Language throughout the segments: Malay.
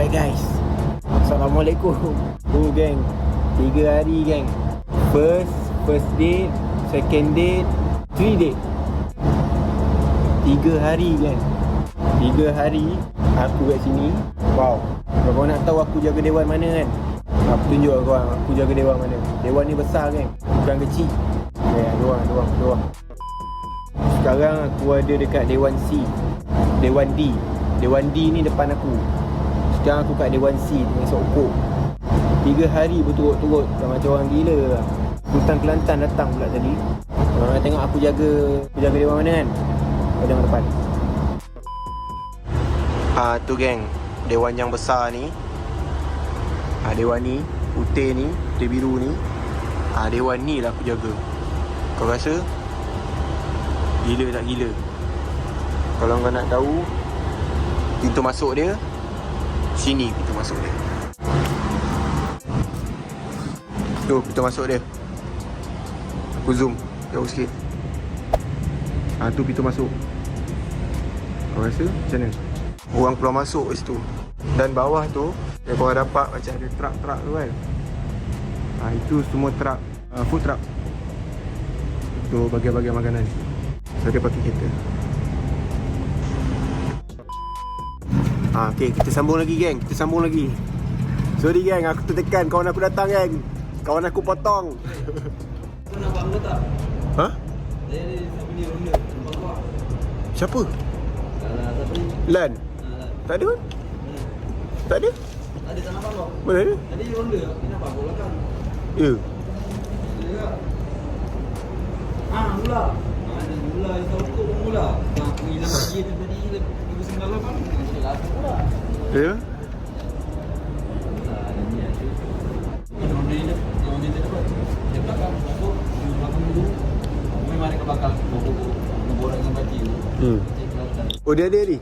Alright guys, Assalamualaikum. Geng, 3 hari geng. First date, second date, 3 date. 3 hari geng. 3 hari aku kat sini. Wow. Kalau kau nak tahu aku jaga dewan mana kan, aku tunjuk kau aku jaga dewan mana. Dewan ni besar geng, bukan kecil. Dewan. Sekarang aku ada dekat Dewan C, Dewan D. Dewan D ni depan aku. Sekarang aku kat Dewan C dengan Sokpok. 3 hari berturut-turut, dah macam orang gila lah. Sultan Kelantan datang pula tadi. Kalau nak tengok aku jaga dewan mana kan, kau tengok depan. Tu geng, dewan yang besar ni. Dewan ni, putih ni, putih biru ni. Dewan ni lah aku jaga. Kau rasa gila tak gila? Kalau kau nak tahu pintu masuk dia, sini pintu masuk dia. Tu pintu masuk dia. Aku zoom jauh sikit. Tu pintu masuk. Kau rasa macam mana? Orang keluar masuk kat situ. Dan bawah tu dia korang dapat macam ada truck tu kan. Itu semua truck, food truck untuk bagian-bagian makanan. So dia pakai kereta. Okay, kita sambung lagi geng. Sorry geng, aku tertekan. Kawan aku datang geng. Kawan aku potong. Kau nampak benda tak? Ha? Dia siapa ni ronda? Nampak kau? Siapa? Siapa ni? Lan? Tak ada kan? Tak ada? Tak ada, tak nampak kau? Mana ada? Tadi ronda, ni nampak kau belakang. Ya. Ada tak? Mula. Ada mula, Sokpok pun mula. Aku hilang lagi tadi 298. Jadi lagu pula. Ya? Oh dia ada ni?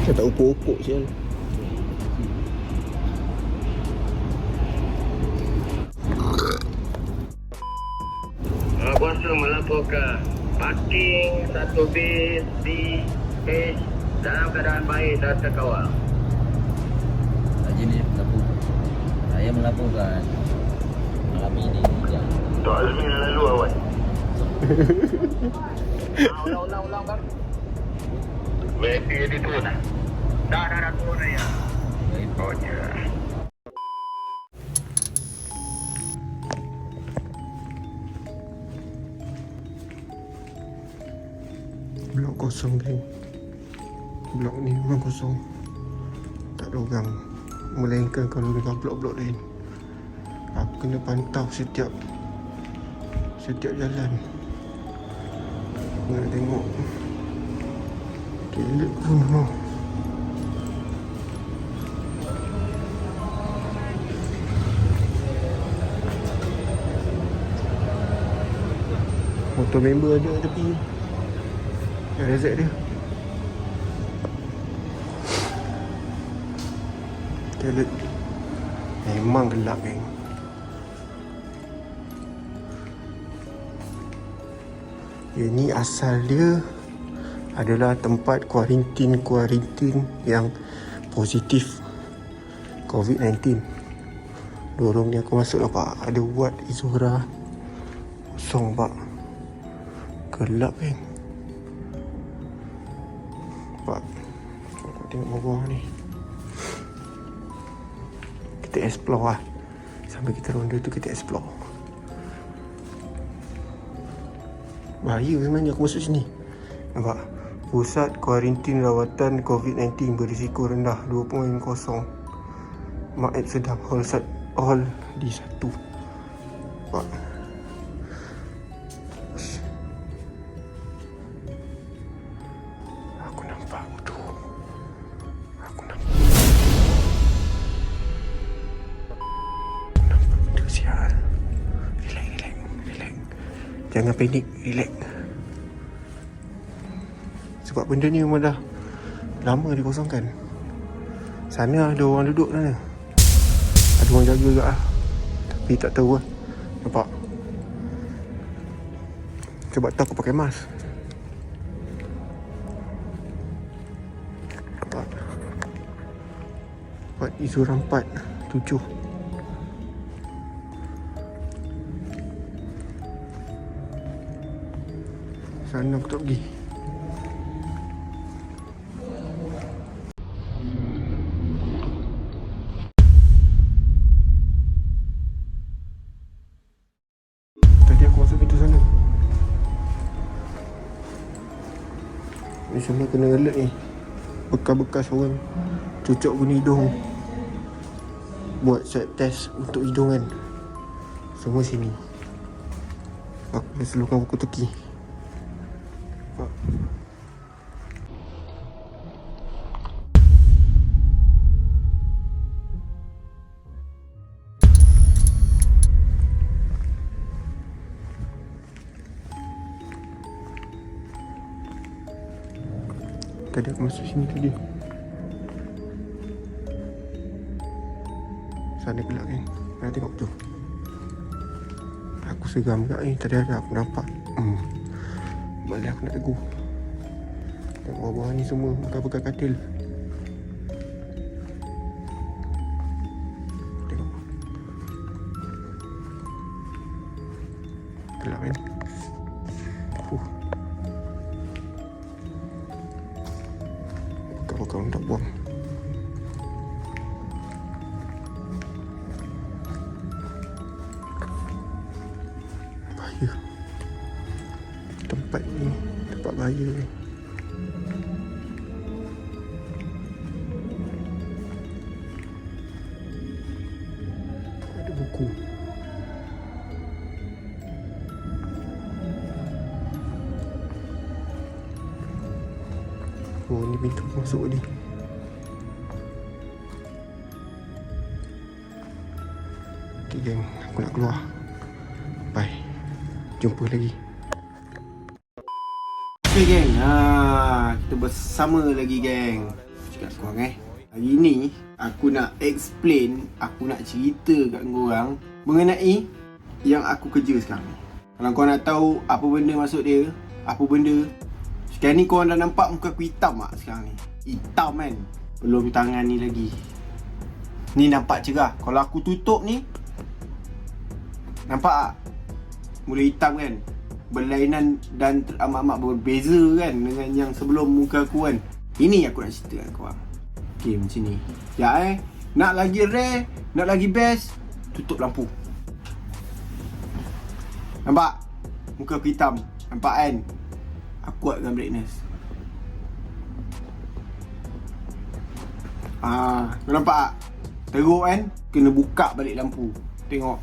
Saya tak upuk-upuk sial. Kuasa melaporkan parking satu bis di H dalam keadaan baik dan terkawal. Haji ni melapor. Saya melaporkan malam ini hujan. Tok Azmi lalu awal. Ulang bang. VIP di turun dah. Dah turun dah ya. Oh ya. Blok kosong geng. Blok ni memang kosong. Tak ada orang. Melainkan kalau dengan blok-blok lain. Aku kena pantau setiap jalan. Aku nak tengok. Gila pun memang. Motor member ada tepi. Rezek dia. Toilet memang gelap geng. Ini asal dia adalah tempat kuarantin yang positif COVID-19. Dorong ni aku masuk nampak ada ward Izora kosong pak. Gelap geng. Pak, aku tengok bawah ni. Kita explore lah. Sambil kita ronda tu kita explore. Bahaya sebenarnya aku masuk sini. Nampak? Pusat kuarantin rawatan COVID-19 berisiko rendah 2.0. Maib sedang hall di 1. Nampak? Aku nampak tu. Aku nampak benda sial. Relax. Jangan panik, relax. Sebab benda ni memang dah lama dikosongkan. Sana ada orang duduk sana. Ada orang jaga juga lah. Tapi tak tahu lah. Nampak? Sebab tu aku pakai mask. Izura 4 7. Sana aku tak pergi. Tadi aku masuk pintu sana. Ni semua kena alert ni. Bekas-bekas orang cucuk guna hidung, buat swab test untuk hidung kan. Semua sini. Aku dah seluruhkan buku teki. Nampak? Tadi aku masuk sini tadi. Sana gelap kan. Nak tengok tu. Aku seram juga ni. Tadi ada aku nampak. Malah aku nak tegur. Tengok bawah-bawah ni semua bekas-bekas katil. Tengok. Gelap kan. Bekas-bekas nak buang. Bahaya. Tempat ni tempat bahaya ni. Ada buku. Oh, ni pintu masuk ni. Okay geng, aku nak keluar. Bye. Jumpa lagi. Okay geng, kita bersama lagi geng. Cakap korang hari ni aku nak explain, aku nak cerita kat korang mengenai yang aku kerja sekarang ni. Kalau korang nak tahu apa benda maksud dia, apa benda. Sekarang ni korang dah nampak muka aku hitam tak sekarang ni? Hitam kan? Belum tangan ni lagi. Ni nampak cerah. Kalau aku tutup ni, nampak tak? Mula hitam kan? Berlainan dan amat-amat berbeza kan dengan yang sebelum muka aku kan. Ini aku nak cerita dengan korang. Okay, macam ni. Ya nak lagi rare, nak lagi best, tutup lampu. Nampak? Muka aku hitam. Nampak kan? Aku kuatkan brightness. Kau nampak tak? Teruk kan? Kena buka balik lampu. Tengok.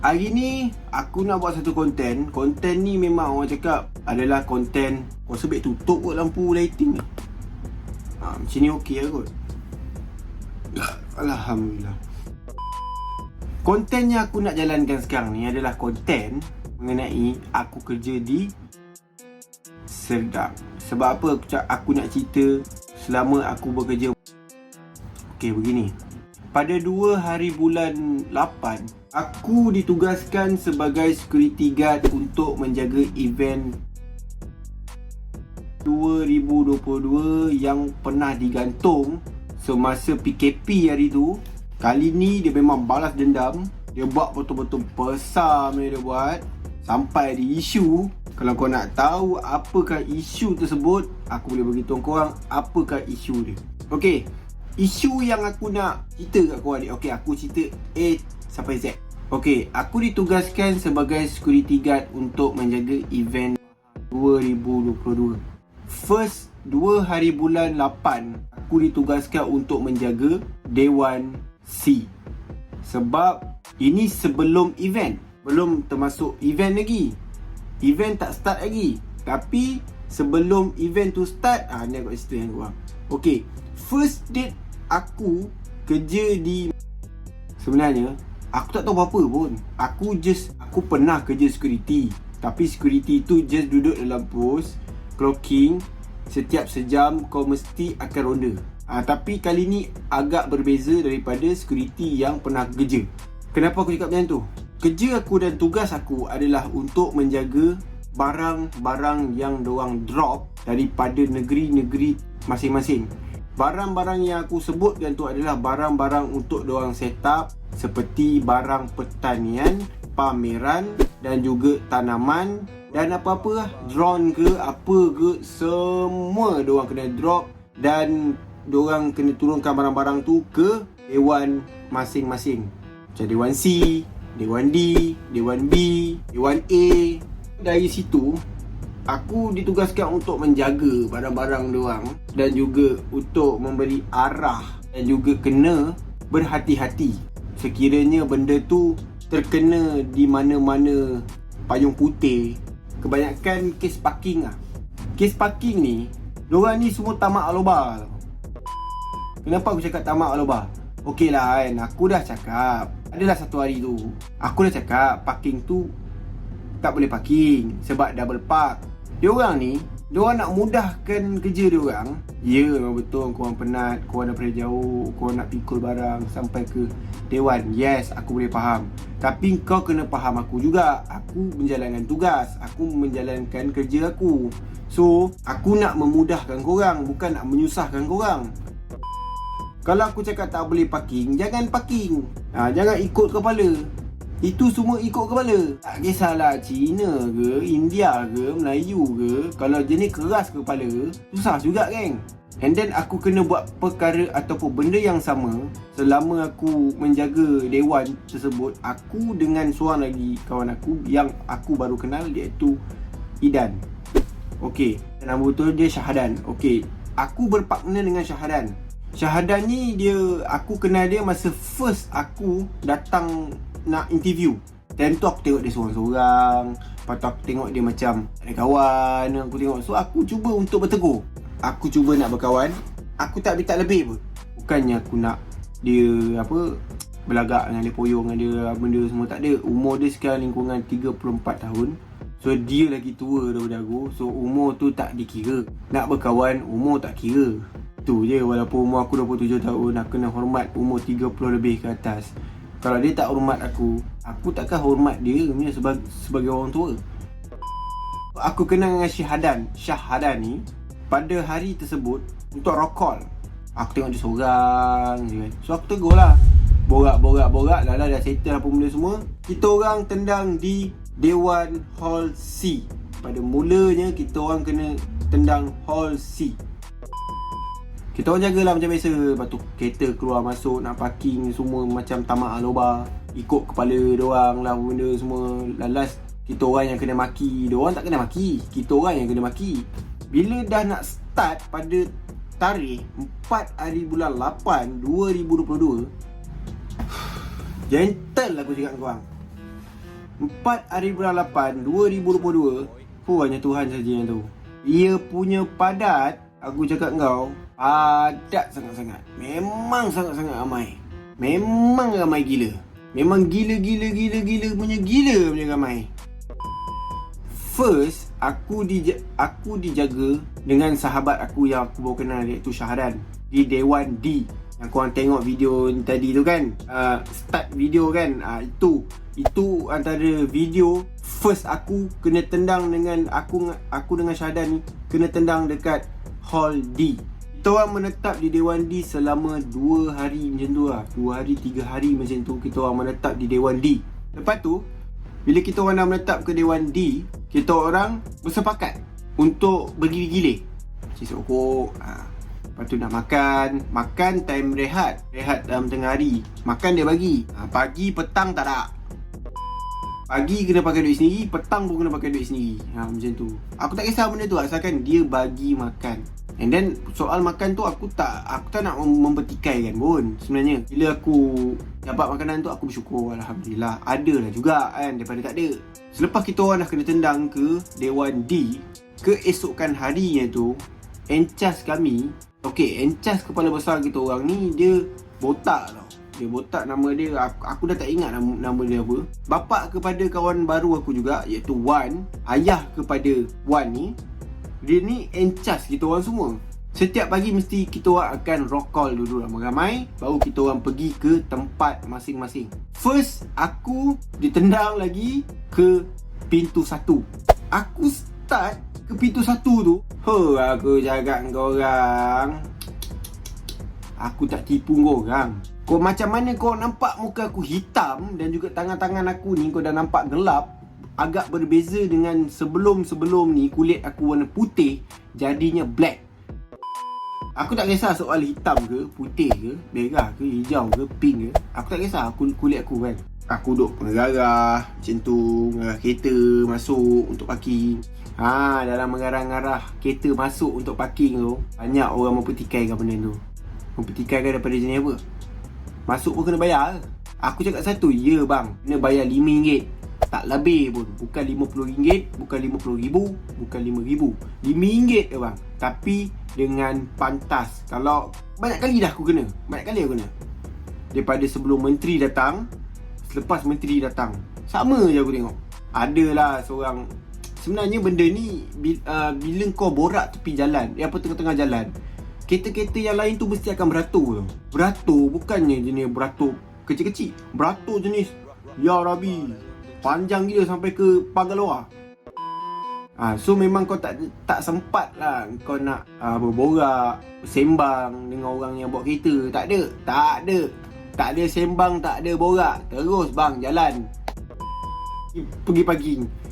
Hari ni aku nak buat satu konten. Konten ni memang orang cakap adalah konten kau sebaik tutup kot lampu lighting ni. Macam ni okey lah kot. Alhamdulillah. Konten yang aku nak jalankan sekarang ni adalah konten mengenai aku kerja di Serdang. Sebab apa aku nak cerita selama aku bekerja. Okey, begini. Pada 2 hari bulan 8, aku ditugaskan sebagai security guard untuk menjaga event 2022 yang pernah digantung semasa PKP hari tu. Kali ni dia memang balas dendam. Dia buat betul-betul besar dia buat. Sampai ada isu. Kalau kau nak tahu apakah isu tersebut, aku boleh beritahu korang apakah isu dia. Okey, isu yang aku nak cerita kat korang ni. Okey, aku cerita A sampai Z. Okey, aku ditugaskan sebagai security guard untuk menjaga event 2022. First 2 hari bulan 8, aku ditugaskan untuk menjaga Dewan C. Sebab ini sebelum event. Belum termasuk event lagi. Event tak start lagi. Tapi sebelum event tu start, ni aku cerita dengan korang. Okey, first date aku kerja di, sebenarnya aku tak tahu apa-apa pun. Aku pernah kerja security. Tapi security tu just duduk dalam pos, clocking. Setiap sejam kau mesti akan ronda. Tapi kali ni agak berbeza daripada security yang pernah kerja. Kenapa aku cakap macam tu? Kerja aku dan tugas aku adalah untuk menjaga barang-barang yang diorang drop daripada negeri-negeri masing-masing. Barang-barang yang aku sebutkan tu adalah barang-barang untuk diorang set up, seperti barang pertanian, pameran dan juga tanaman dan apa-apa lah, drone ke apa ke, semua diorang kena drop dan diorang kena turunkan barang-barang tu ke dewan masing-masing. Macam Dewan C, Dewan D, Dewan B, Dewan A. Dari situ aku ditugaskan untuk menjaga barang-barang diorang dan juga untuk memberi arah dan juga kena berhati-hati sekiranya benda tu terkena di mana-mana payung putih. Kebanyakan kes parking lah. Kes parking ni, diorang ni semua tamak aloba. Kenapa aku cakap tamak aloba? Okey lah kan, aku dah cakap, adalah satu hari tu aku dah cakap parking tu tak boleh parking sebab double park. Diorang ni, diorang nak mudahkan kerja diorang. Ya, memang betul korang penat, korang daripada jauh, korang nak pikul barang sampai ke dewan. Yes, aku boleh faham. Tapi kau kena faham aku juga. Aku menjalankan tugas, aku menjalankan kerja aku. So, aku nak memudahkan korang, bukan nak menyusahkan korang. Kalau aku cakap tak boleh parking, jangan parking. Jangan ikut kepala. Itu semua ikut kepala. Tak kisahlah Cina ke, India ke, Melayu ke, kalau jenis keras kepala, susah juga geng. And then aku kena buat perkara ataupun benda yang sama selama aku menjaga dewan tersebut. Aku dengan seorang lagi kawan aku yang aku baru kenal, iaitu Idan. Okey, nama betul dia Syahadan. Okey, aku berpartner dengan Syahadan. Syahadan ni aku kenal dia masa first aku datang nak interview. Time tu aku tengok dia seorang-seorang. Lepas tu aku tengok dia macam ada kawan. Aku tengok, so aku cuba untuk bertegur. Aku cuba nak berkawan. Aku tak minta lebih pun. Bukannya aku nak dia berlagak dengan dia, poyong dengan dia, benda semua tak ada. Umur dia sekarang lingkungan 34 tahun. So dia lagi tua daripada aku. So umur tu tak dikira. Nak berkawan, umur tak kira. Tu je, walaupun umur aku 27 tahun, aku kena hormat umur 30 lebih ke atas. Kalau dia tak hormat aku takkan hormat dia sebagai orang tua. Aku kenal dengan Syahadan ni pada hari tersebut untuk rock call. Aku tengok dia seorang je kan. So aku tegur lah. Borak. Lala dah settle apa benda semua. Kita orang tendang di Dewan Hall C. Pada mulanya kita orang kena tendang Hall C. Kita orang jagalah macam biasa. Lepas tu kereta keluar masuk, nak parking semua macam tamak aloba. Ikut kepala diorang lah benda semua. Last kita orang yang kena maki. Diorang tak kena maki, kita orang yang kena maki. Bila dah nak start pada tarikh 4 hari bulan 8 2022, gentle aku cakap dengan korang, 4 hari bulan 8 2022, hanya Tuhan saja yang tahu. Dia punya padat, aku cakap kau, padat sangat-sangat. Memang sangat-sangat ramai. Memang ramai gila. Memang gila punya ramai. First, aku dijaga dengan sahabat aku yang aku baru kenal, iaitu Syahadan, di Dewan D. Yang korang tengok video tadi tu kan, start video kan, itu antara video first aku kena tendang dengan aku dengan Syahadan ni kena tendang dekat Hall D. Kita orang menetap di Dewan D selama 2 hari macam tu lah. 2 hari, 3 hari macam tu kita orang menetap di Dewan D. Lepas tu, bila kita orang dah menetap ke Dewan D, kita orang bersepakat untuk bergilir-gilir. Cik rokok, lepas tu nak makan time rehat dalam tengah hari. Makan dia bagi, pagi petang tak ada. Pagi kena pakai duit sendiri, petang pun kena pakai duit sendiri. Macam tu. Aku tak kisah benda tu, asalkan dia bagi makan. And then soal makan tu aku tak nak mempertikaikan pun sebenarnya. Bila aku dapat makanan tu aku bersyukur, alhamdulillah. Adalah juga kan daripada tak ada. Selepas kita orang dah kena tendang ke Dewan D, keesokan harinya tu, encas kami, encas kepala besar kita orang ni, dia botak tau. Dia botak, nama dia aku dah tak ingat nama dia apa. Bapak kepada kawan baru aku juga, iaitu Wan, ayah kepada Wan ni, dia ni encas kita orang semua. Setiap pagi mesti kita orang akan rock call dulu ramai-ramai, baru kita orang pergi ke tempat masing-masing. First, aku ditendang lagi ke pintu 1. Aku start ke pintu 1 tu, aku cakap dengan korang, Aku tak tipu korang. Kau macam mana kau nampak muka aku hitam dan juga tangan-tangan aku ni kau dah nampak gelap. Agak berbeza dengan sebelum-sebelum ni kulit aku warna putih jadinya black. Aku tak kisah soal hitam ke, putih ke, merah ke, hijau ke, pink ke. Aku tak kisah kulit aku kan. Aku duduk mengarah macam tu, mengarah kereta masuk untuk parking. Dalam mengarah-ngarah kereta masuk untuk parking tu, banyak orang mempertikaikan benda tu. Mempertikaikan daripada jenis apa? Masuk pun kena bayar. Aku cakap satu, ya bang, kena bayar RM5. Tak lebih pun. Bukan RM50, bukan RM50,000, bukan RM5,000. RM5 je bang. Tapi dengan pantas. Kalau banyak kali dah aku kena. Banyak kali aku kena. Daripada sebelum menteri datang, selepas menteri datang, sama je aku tengok. Adalah seorang. Sebenarnya benda ni bila kau borak tepi jalan, tengah-tengah jalan, kereta-kereta yang lain tu mesti akan beratur tau. Beratur bukannya jenis beratur kecil-kecil. Beratur jenis ya Rabbi, panjang gila sampai ke pagar luar. So memang kau tak sempat lah kau nak berborak, sembang dengan orang yang bawa kereta. Tak ada sembang, tak ada borak. Terus bang jalan pergi parking.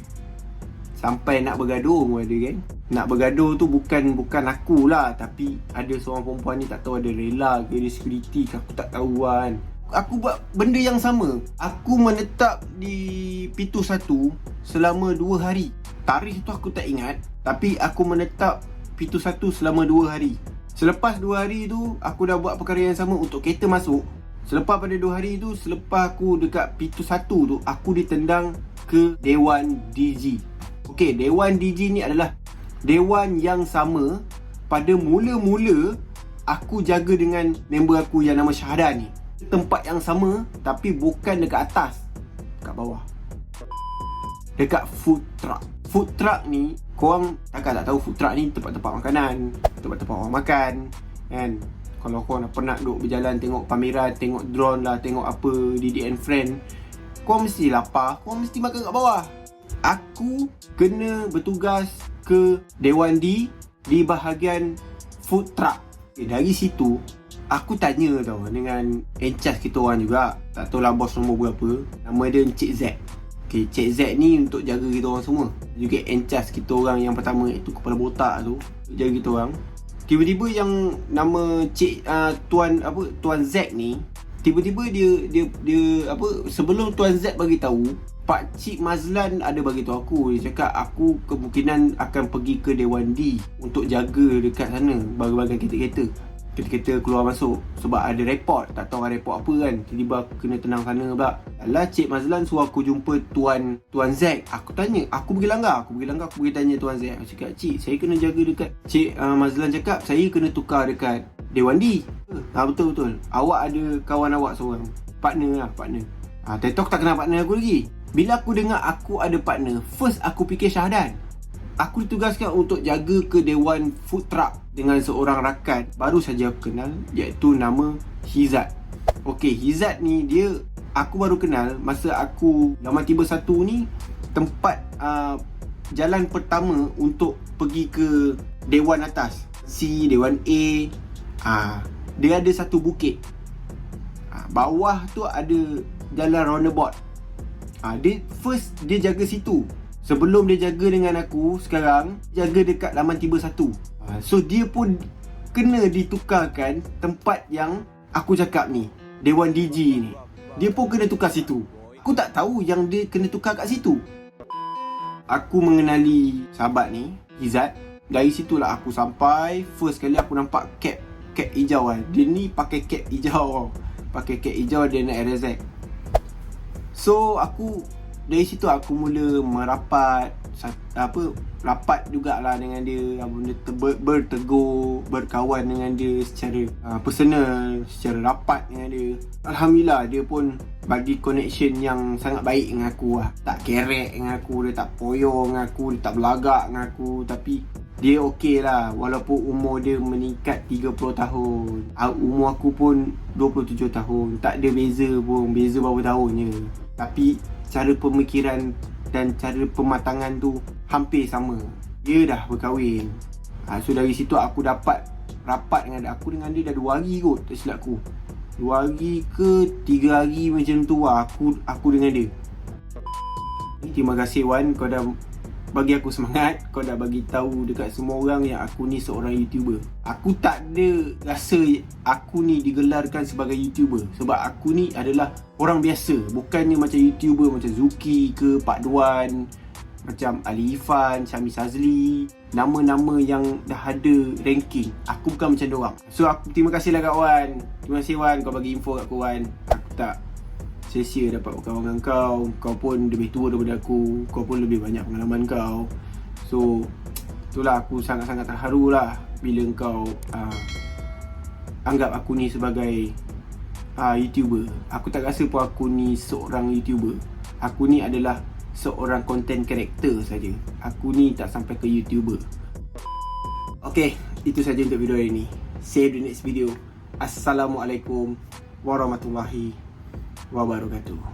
Sampai nak bergaduh pun ada kan. Nak bergaduh tu bukan akulah, tapi ada seorang perempuan ni tak tahu ada rela ke dia security ke, aku tak tahu kan. Aku buat benda yang sama. Aku menetap di pintu 1 selama 2 hari. Tarikh tu aku tak ingat, tapi aku menetap pintu 1 selama 2 hari. Selepas 2 hari tu aku dah buat perkara yang sama untuk kereta masuk. Selepas pada 2 hari tu, selepas aku dekat pintu 1 tu, aku ditendang ke Dewan DG. Okey, Dewan DG ni adalah dewan yang sama pada mula-mula aku jaga dengan member aku yang nama Syahdan ni. Tempat yang sama tapi bukan dekat atas, dekat bawah. Dekat food truck. Food truck ni, korang takkan tak tahu food truck ni tempat-tempat makanan, tempat-tempat orang makan kan. Kalau korang pernah duduk berjalan tengok pameran, tengok drone lah, tengok apa Didi and Friend, korang mesti lapar, korang mesti makan kat bawah. Aku kena bertugas ke Dewan D di bahagian food truck. Dari situ aku tanya tau dengan encas kita orang juga, tak tahu lah bos nombor berapa. Nama dia Encik Z. Okay, Encik Z ni untuk jaga kita orang semua. Juga encas kita orang yang pertama, iaitu kepala botak tu, jaga kita orang. Tiba-tiba yang nama Tuan Z ni, tiba-tiba dia sebelum Tuan Z bagi tahu, Pak Cik Mazlan ada bagi tahu aku. Dia cakap aku kemungkinan akan pergi ke Dewan D untuk jaga dekat sana bahagian kereta-kereta. Kereta-kereta keluar masuk. Sebab ada report, tak tahu ada report apa kan. Tiba-tiba aku kena tenang sana pula. Alah, Cik Mazlan suruh aku jumpa Tuan Z. Aku tanya, aku pergi langgar, aku pergi tanya Tuan Z. Aku cakap, Cik, saya kena jaga dekat. Cik Mazlan cakap saya kena tukar dekat Dewan D. Betul-betul. Awak ada kawan awak seorang, partner. Tetok tak kenal partner aku lagi. Bila aku dengar aku ada partner, first aku fikir Syahdan. Aku ditugaskan untuk jaga ke Dewan Food Truck dengan seorang rakan baru saja aku kenal, iaitu nama Hizat. Okey, Hizat ni dia aku baru kenal masa aku Laman Tiba 1 ni, tempat jalan pertama untuk pergi ke Dewan atas. Dewan A. Dia ada satu bukit. Bawah tu ada jalan roundabout. Dia jaga situ. Sebelum dia jaga dengan aku, sekarang jaga dekat Laman Tiba 1. So dia pun kena ditukarkan tempat yang aku cakap ni, Dewan DG ni. Dia pun kena tukar situ. Aku tak tahu yang dia kena tukar kat situ. Aku mengenali sahabat ni, Izzat. Dari situlah aku sampai. First kali aku nampak cap hijau kan. Dia ni pakai cap hijau. Dia naik RZ. So dari situ aku mula merapat, rapat jugalah dengan dia, bertegur, berkawan dengan dia secara personal, secara rapat dengan dia. Alhamdulillah, dia pun bagi connection yang sangat baik dengan aku lah. Tak kerek dengan aku, dia tak poyo dengan aku, dia tak belagak dengan aku. Tapi dia okey lah, walaupun umur dia meningkat 30 tahun. Umur aku pun 27 tahun. Tak ada beza berapa tahun je. Tapi cara pemikiran dan cara pematangan tu hampir sama. Dia dah berkahwin. So dari situ aku dapat rapat dengan dia. Aku dengan dia dah 2 hari kot, tak silap aku. 2 hari ke 3 hari macam tu lah aku dengan dia. Terima kasih Wan, kau dah bagi aku semangat. Kau dah bagi tahu dekat semua orang yang aku ni seorang YouTuber. Aku tak ada rasa aku ni digelarkan sebagai YouTuber, sebab aku ni adalah orang biasa. Bukannya macam YouTuber macam Zuki ke Pak Duan, macam Ali Ifan, Syami Sazli, nama-nama yang dah ada ranking. Aku bukan macam diorang. So aku terima kasih lah kat Wan. Terima kasih Wan, kau bagi info kat aku Wan. Aku tak sia-sia dapat berkawan dengan kau. Kau pun lebih tua daripada aku, kau pun lebih banyak pengalaman kau. So itulah, aku sangat-sangat terharu lah bila kau anggap aku ni sebagai YouTuber. Aku tak rasa pun aku ni seorang YouTuber. Aku ni adalah seorang content creator saja. Aku ni tak sampai ke YouTuber. Okay, itu saja untuk video hari ni. See you in the next video. Assalamualaikum warahmatullahi wabarakatuh.